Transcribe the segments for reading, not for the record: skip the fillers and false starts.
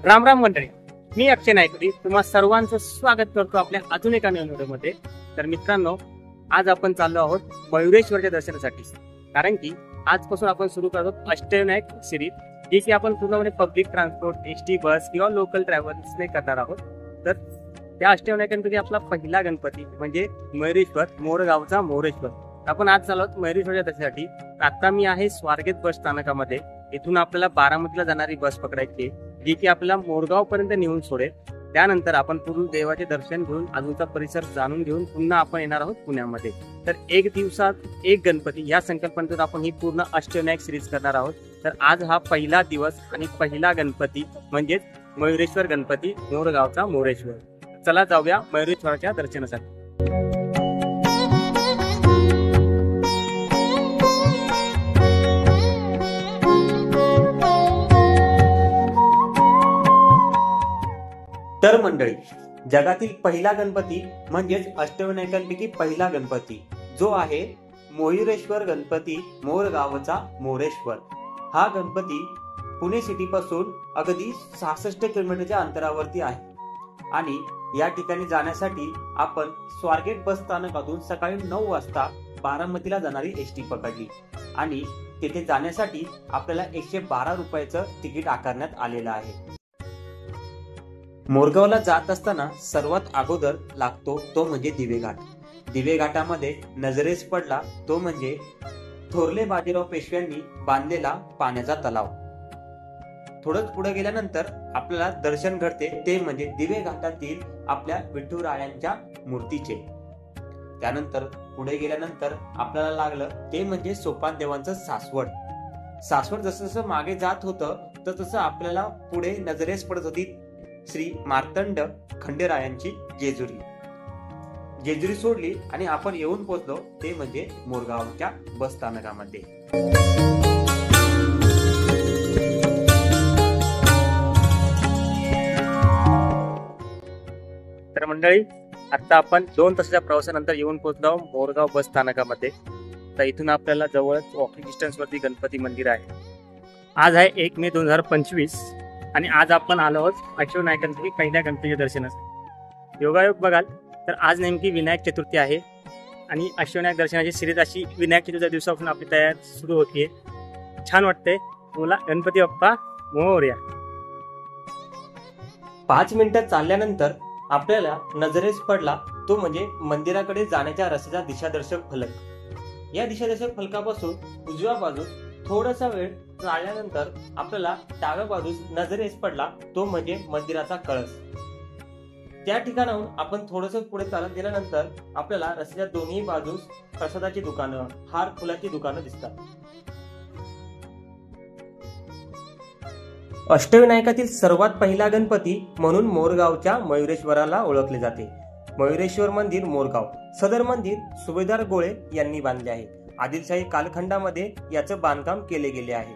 राम राम मंडळी, मी अक्षय नायकवडी तुम्हा सर्वांचं स्वागत करतो आपल्या अजून एका नवीन व्हिडिओमध्ये। तर मित्रांनो, आज आपण चाललो आहोत मयुरेश्वरच्या दर्शनासाठी, कारण की आजपासून आपण सुरू करतो अष्टविनायक सिरीज, जी की आपण पूर्णपणे पब्लिक ट्रान्सपोर्ट एसटी बस किंवा लोकल ट्रॅव्हल्सने करणार आहोत। तर त्या अष्टविनायकांपैकी आपला पहिला गणपती म्हणजे मयुरेश्वर, मोरगावचा मोरेश्वर। आपण आज चाललो आहोत मयुरेश्वरच्या दर्शनासाठी। आता मी आहे स्वारगेट बस स्थानकामध्ये। इथून आपल्याला बारामतीला जाणारी बस पकडायची, जी की आपल्याला मोरगाव पर्यंत नेऊन सोडेल। त्यानंतर आपण पूर्ण देवाचे दर्शन घेऊन आजूचा परिसर जाणून घेऊन पुन्हा आपण येणार आहोत पुण्यामध्ये। तर एक दिवसात एक गणपती या संकल्पनेतून आपण ही पूर्ण अष्टविनायक सिरीज करणार आहोत। तर आज हा पहिला दिवस आणि पहिला गणपती म्हणजेच मयुरेश्वर गणपती, मोरगावचा मोरेश्वर। चला जाऊया मयुरेश्वराच्या दर्शनासाठी। तर मंडळी, जगातील पहिला गणपती म्हणजेच अष्टविनायकांपैकी पहिला गणपती जो आहे मयुरेश्वर गणपती, मोरगावचा मोरेश्वर। हा गणपती पुणे सिटी पासून अगदी 66 किलोमीटरच्या अंतरावरती आहे आणि या ठिकाणी जाण्यासाठी आपण स्वारगेट बस स्थानकातून सकाळी 9 वाजता बारामतीला जाणारी एसटी पकडली आणि तेथे जाण्यासाठी आपल्याला 112 रुपयाचं तिकीट आकारण्यात आलेलं आहे। मोरगावला जात असताना सर्वात अगोदर लागतो तो म्हणजे दिवेघाट। दिवेघाटामध्ये नजरेस पडला तो म्हणजे थोरले बाजीराव पेशव्यांनी बांधलेला पाण्याचा तलाव। थोडंच पुढे गेल्यानंतर आपल्याला दर्शन घडते ते म्हणजे दिवेघाटातील आपल्या विठुरायांच्या मूर्तीचे। त्यानंतर पुढे गेल्यानंतर आपल्याला लागलं ते म्हणजे सोपान देवांचं सासवड। सासवड जसं जसं मागे जात होतं तसं आपल्याला पुढे नजरेस पडत होती श्री मार्तंड खंडेरायांची जेजुरी। जेजुरी सोडली आणि आपण येऊन पोहोचलो ते म्हणजे मोरगावच्या बस स्थानकामध्ये। तर मंडळी, आता आपण 2 तासाच्या प्रवासानंतर येऊन पोहोचलो मोरगाव बस स्थानकामध्ये। तर इथून आपल्याला जवळच वॉकिंग डिस्टन्स वरती गणपती मंदिर आहे। आज आहे 1 मे 2025 आणि आज आपण आलो आहोत अष्टविनायकांपैकी पहिल्या गणपतीच्या दर्शनासाठी। योगायोग बघाल तर आज नेमकी विनायक चतुर्थी आहे आणि अष्टविनायक दर्शनाची सिरीज अशी विनायक चतुर्थीच्या दिवसापासून आपली तयारी सुरू होतीये। छान वाटते। बोला गणपती बाप्पा मोरया। 5 मिनिटं चालल्यानंतर आपल्याला नजरेस पडला तो म्हणजे मंदिराकडे जाण्याच्या रस्त्याचा दिशादर्शक फलक। या दिशादर्शक फलकापासून उजव्या बाजूस थोडासा वेळ चालल्यानंतर आपल्याला डाव्या बाजूस नजरेस पडला तो म्हणजे मंदिराचा कळस। त्या ठिकाणाहून आपण थोडंसं पुढे चालत गेल्यानंतर आपल्याला रस्त्याच्या दोन्ही बाजूस प्रसादाची दुकानं, हार फुलाची दुकानं दिसतात। अष्टविनायकातील सर्वात पहिला गणपती म्हणून मोरगावच्या मयुरेश्वराला ओळखले जाते। मयुरेश्वर मंदिर मोरगाव, सदर मंदिर सुभेदार गोळे यांनी बांधले आहे। आदिलशाही कालखंडामध्ये याचं बांधकाम केले गेले आहे।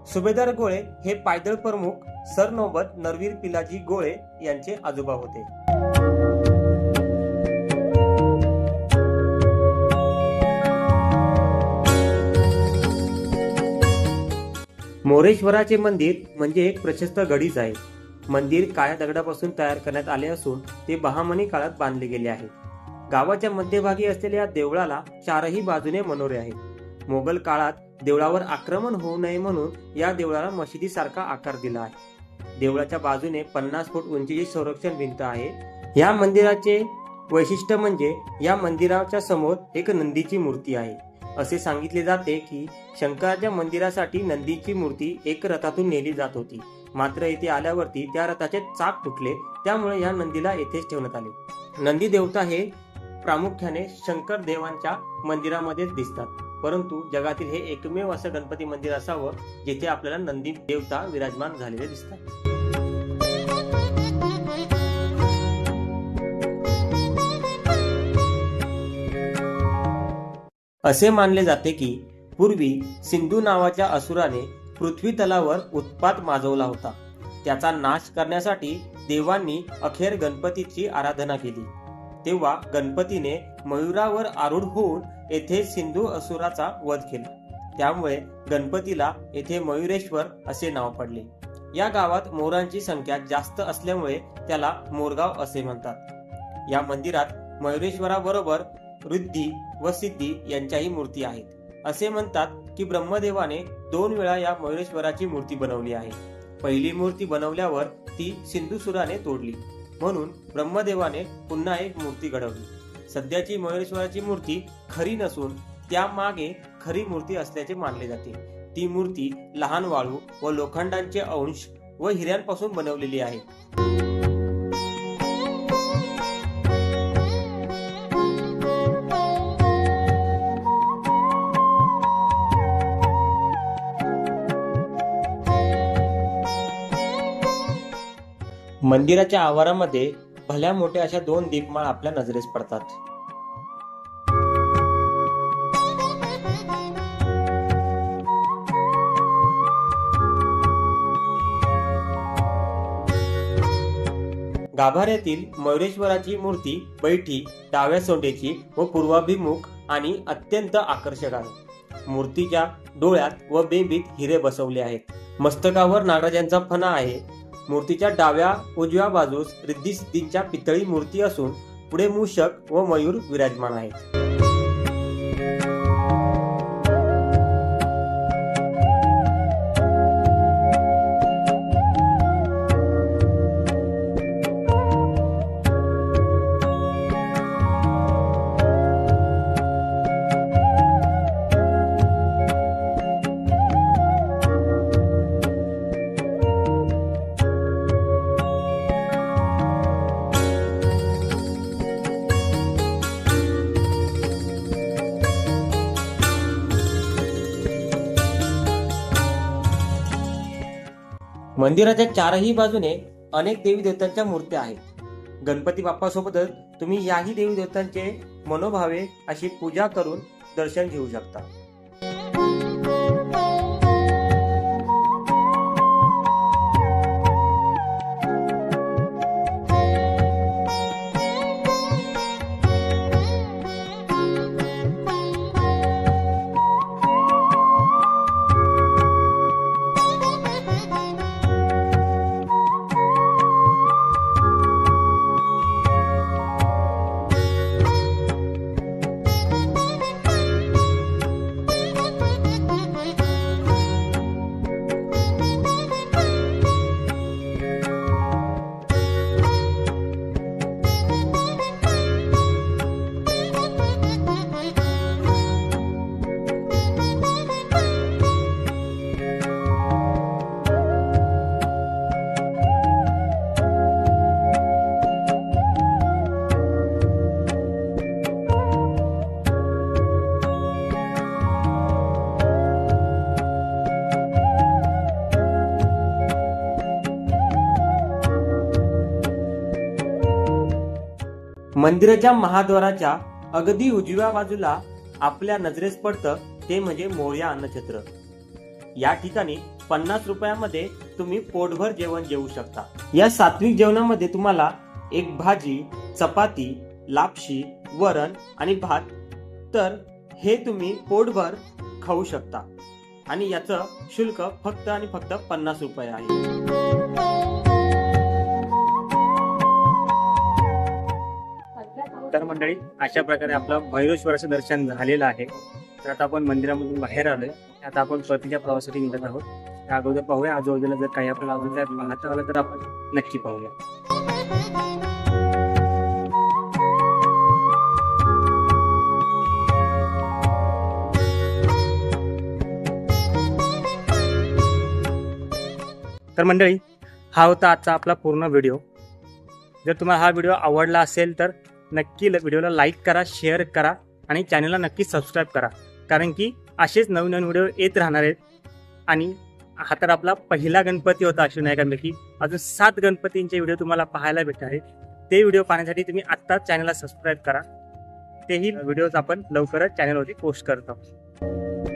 सुभेदार गोळे हे पायदळ प्रमुख सरनौबत नरवीर पिलाजी गोळे यांचे आजोबा होते। मोरेश्वराचे मंदिर म्हणजे एक प्रशस्त गडीच आहे। मंदिर काळ्या दगडापासून तयार करण्यात आले असून ते बहामनी काळात बांधले गेले आहे। गावाच्या मध्यभागी असलेल्या देवळाला 4ही बाजूने मनोरे आहेत। मोगल काळात देवळावर आक्रमण होऊ नये म्हणून या देवळाला मशिदीसारखा आकार दिला आहे। देवळाच्या बाजूने 50 फूट उंचीची संरक्षण भिंत आहे। या मंदिराचे वैशिष्ट्य म्हणजे या मंदिराच्या समोर एक नंदीची मूर्ती आहे। असे सांगितले जाते की शंकराच्या मंदिरासाठी नंदीची मूर्ती एक रथातून नेली जात होती, मात्र येथे आल्यावरती त्या रथाचे चाक तुटले, त्यामुळे या नंदीला येथेच ठेवण्यात आले। नंदी देवता हे प्रामुख्याने शंकर देवांच्या मंदिरामध्येच दिसतात, परंतु जगातील हे एकमेव असं गणपती मंदिर असावं जिथे आपल्याला नंदी देवता विराजमान झालेले दिसतात। असे मानले जाते की पूर्वी सिंधू नावाच्या असुराने पृथ्वी तलावर उत्पात माजवला होता। त्याचा नाश करण्यासाठी देवांनी अखेर गणपतीची आराधना केली। तेव्हा गणपतीने मयुरावर आरूढ होऊन येथे सिंधू असुराचा वध केला। त्यामुळे गणपतीला येथे मयुरेश्वर असे नाव पडले। या गावात मोरांची संख्या जास्त असल्यामुळे त्याला मोरगाव असे म्हणतात। या मंदिरात मयुरेश्वराबरोबर ऋद्धी व सिद्धी यांच्याही मूर्ती आहेत। असे म्हणतात की ब्रह्मदेवाने 2 वेळा या मयुरेश्वराची मूर्ती बनवली आहे। पहिली मूर्ती बनवल्यावर ती सिंधुसुराने तोडली, म्हणून ब्रह्मदेवाने पुन्हा एक मूर्ती घडवली। सध्याची मयुरेश्वराची मूर्ती खरी नसून त्यामागे खरी मूर्ती असल्याचे मानले जाते। ती मूर्ती लहान वाळू व लोखंडांचे अंश व हिऱ्यांपासून बनवलेली आहे। मंदिराच्या आवारामध्ये भल्या मोठ्या अशा 2 दीपमाळ आपल्या नजरेस पडतात। गाभाऱ्यातील मयुरेश्वराची मूर्ती बैठी, डाव्या सोंडेची व पूर्वाभिमुख आणि अत्यंत आकर्षक आहे। मूर्तीच्या डोळ्यात व बेंबीत हिरे बसवले आहेत। मस्तकावर नागराजांचा फणा आहे। मूर्तीच्या डाव्या उजव्या बाजूस रिद्धी सिद्धींच्या पितळी मूर्ती असून पुढे मूषक व मयूर विराजमान आहेत। मंदिराच्या 4ही बाजूने अनेक देवी देवतांच्या मूर्त्या आहेत। गणपती बाप्पा सोबतच तुम्ही याही देवी देवतांचे मनोभावे अशी पूजा करून दर्शन घेऊ शकता। मंदिराच्या महाद्वाराच्या अगदी उजव्या बाजूला आपल्या नजरेस पडतं ते म्हणजे मोरया अन्नछत्र। या ठिकाणी 50 रुपयामध्ये तुम्ही पोटभर जेवण जेवू शकता। या सात्विक जेवणामध्ये तुम्हाला एक भाजी, चपाती, लापशी, वरण आणि भात, तर हे तुम्ही पोटभर खाऊ शकता आणि याचं शुल्क फक्त आणि फक्त 50 रुपये आहे। तर मंडळी, अशा प्रकारे आपलं भैरवेश्वराचं दर्शन झालेलं आहे। तर आता आपण मंदिरामधून बाहेर आलोय। आता आपण परतीच्या प्रवासासाठी निघत आहोत। त्या अगोदर पाहूया आजूबाजूला जर काही आपल्याला अजून काय पाहता आलं तर आपण नक्की पाहूया। तर मंडळी, हा होता आजचा आपला पूर्ण व्हिडिओ। जर तुम्हाला हा व्हिडिओ आवडला असेल तर नक्की व्हिडिओला लाईक करा, शेअर करा आणि चॅनलला नक्की सबस्क्राईब करा, कारण की असेच नवीन नवीन व्हिडिओ येत राहणार आहेत। आणि हा तर आपला पहिला गणपती होता अष्टविनायकांपैकी, अजून 7 गणपतींचे व्हिडिओ तुम्हाला पाहायला भेटणार आहेत। ते व्हिडिओ पाहण्यासाठी तुम्ही आत्ताच चॅनलला सबस्क्राईब करा। तेही व्हिडिओज आपण लवकरच चॅनलवरती पोस्ट करत आहोत।